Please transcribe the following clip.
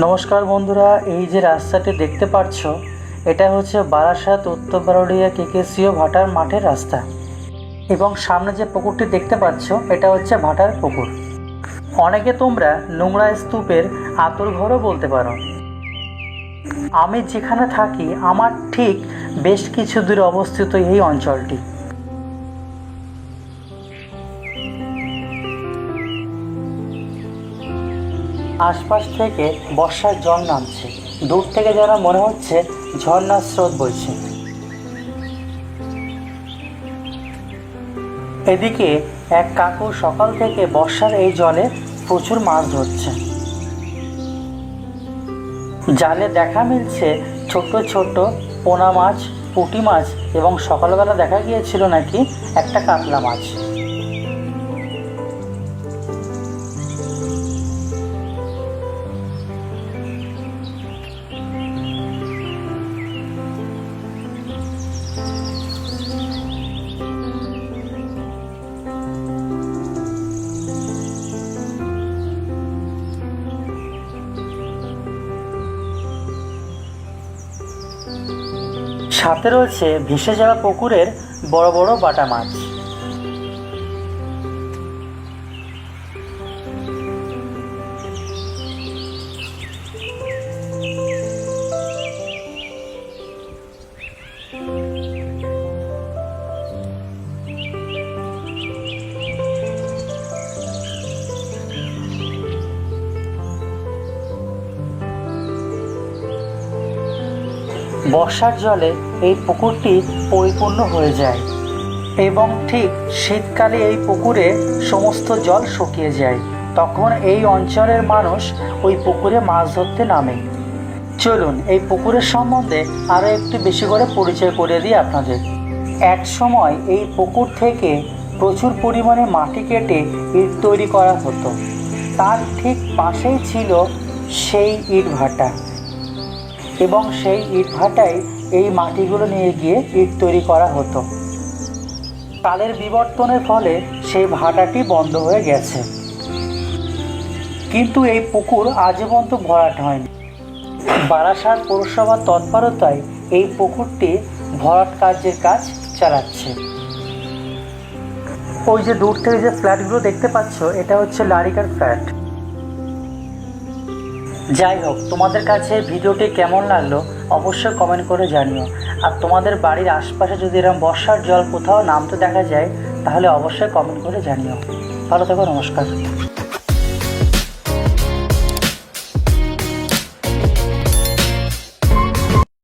নমস্কার বন্ধুরা, এই যে রাস্তাটি দেখতে পাচ্ছ এটা হচ্ছে বারাসাত উত্তর বারোলিয়া কেকেসিও ভাটার মাঠের রাস্তা এবং সামনে যে পুকুরটি দেখতে পাচ্ছ এটা হচ্ছে ভাটার পুকুর। অনেকে তোমরা নোংরা স্তূপের আঁতুড়ঘরও বলতে পারো। আমি যেখানে থাকি আমার ঠিক বেশ কিছু দূরে অবস্থিত এই অঞ্চলটি। আশপাশ থেকে বর্ষার জল নামছে, দূর থেকে যেন মনে হচ্ছে ঝর্ণার স্রোত বইছে। এদিকে এক কাকু সকাল থেকে বর্ষার এই জলে প্রচুর মাছ ধরছে। জালে দেখা মিলছে ছোট ছোট পোনা মাছ, পুঁটি মাছ এবং সকালবেলা দেখা গিয়েছিল নাকি একটা কাতলা মাছ। সাথে রয়েছে ভেসে যাওয়া পুকুরের বড় বড় বাটা মাছ। বর্ষার জলে এই পুকুরটি পরিপূর্ণ হয়ে যায় এবং ঠিক শীতকালে এই পুকুরে সমস্ত জল শুকিয়ে যায়। তখন এই অঞ্চলের মানুষ ওই পুকুরে মাছ ধরতে নামে। চলুন এই পুকুরের সম্বন্ধে আরও একটু বেশি করে পরিচয় করে দিই আপনাদের। এক সময় এই পুকুর থেকে প্রচুর পরিমাণে মাটি কেটে ইট তৈরি করা হতো। তার ঠিক পাশেই ছিল সেই ইট ভাটা এবং সেই ইট ভাটায় এই মাটিগুলো নিয়ে গিয়ে ইট তৈরি করা হতো। কালের বিবর্তনের ফলে সেই ভাটাটি বন্ধ হয়ে গেছে, কিন্তু এই পুকুর আজ পর্যন্ত ভরাট হয়নি। বারাসাত পৌরসভার তৎপরতায় এই পুকুরটি ভরাট কার্যের কাজ চালাচ্ছে। ওই যে দূর থেকে যে ফ্ল্যাটগুলো দেখতে পাচ্ছ এটা হচ্ছে লারিকার ফ্ল্যাট। যাই হোক, তোমাদের কাছে ভিডিওটি কেমন লাগলো অবশ্যই কমেন্ট করে জানিও। আর তোমাদের বাড়ির আশপাশে যদি এরকম বর্ষার জল কোথাও নামতে দেখা যায় তাহলে অবশ্যই কমেন্ট করে জানিও। ভালো থেকো, নমস্কার।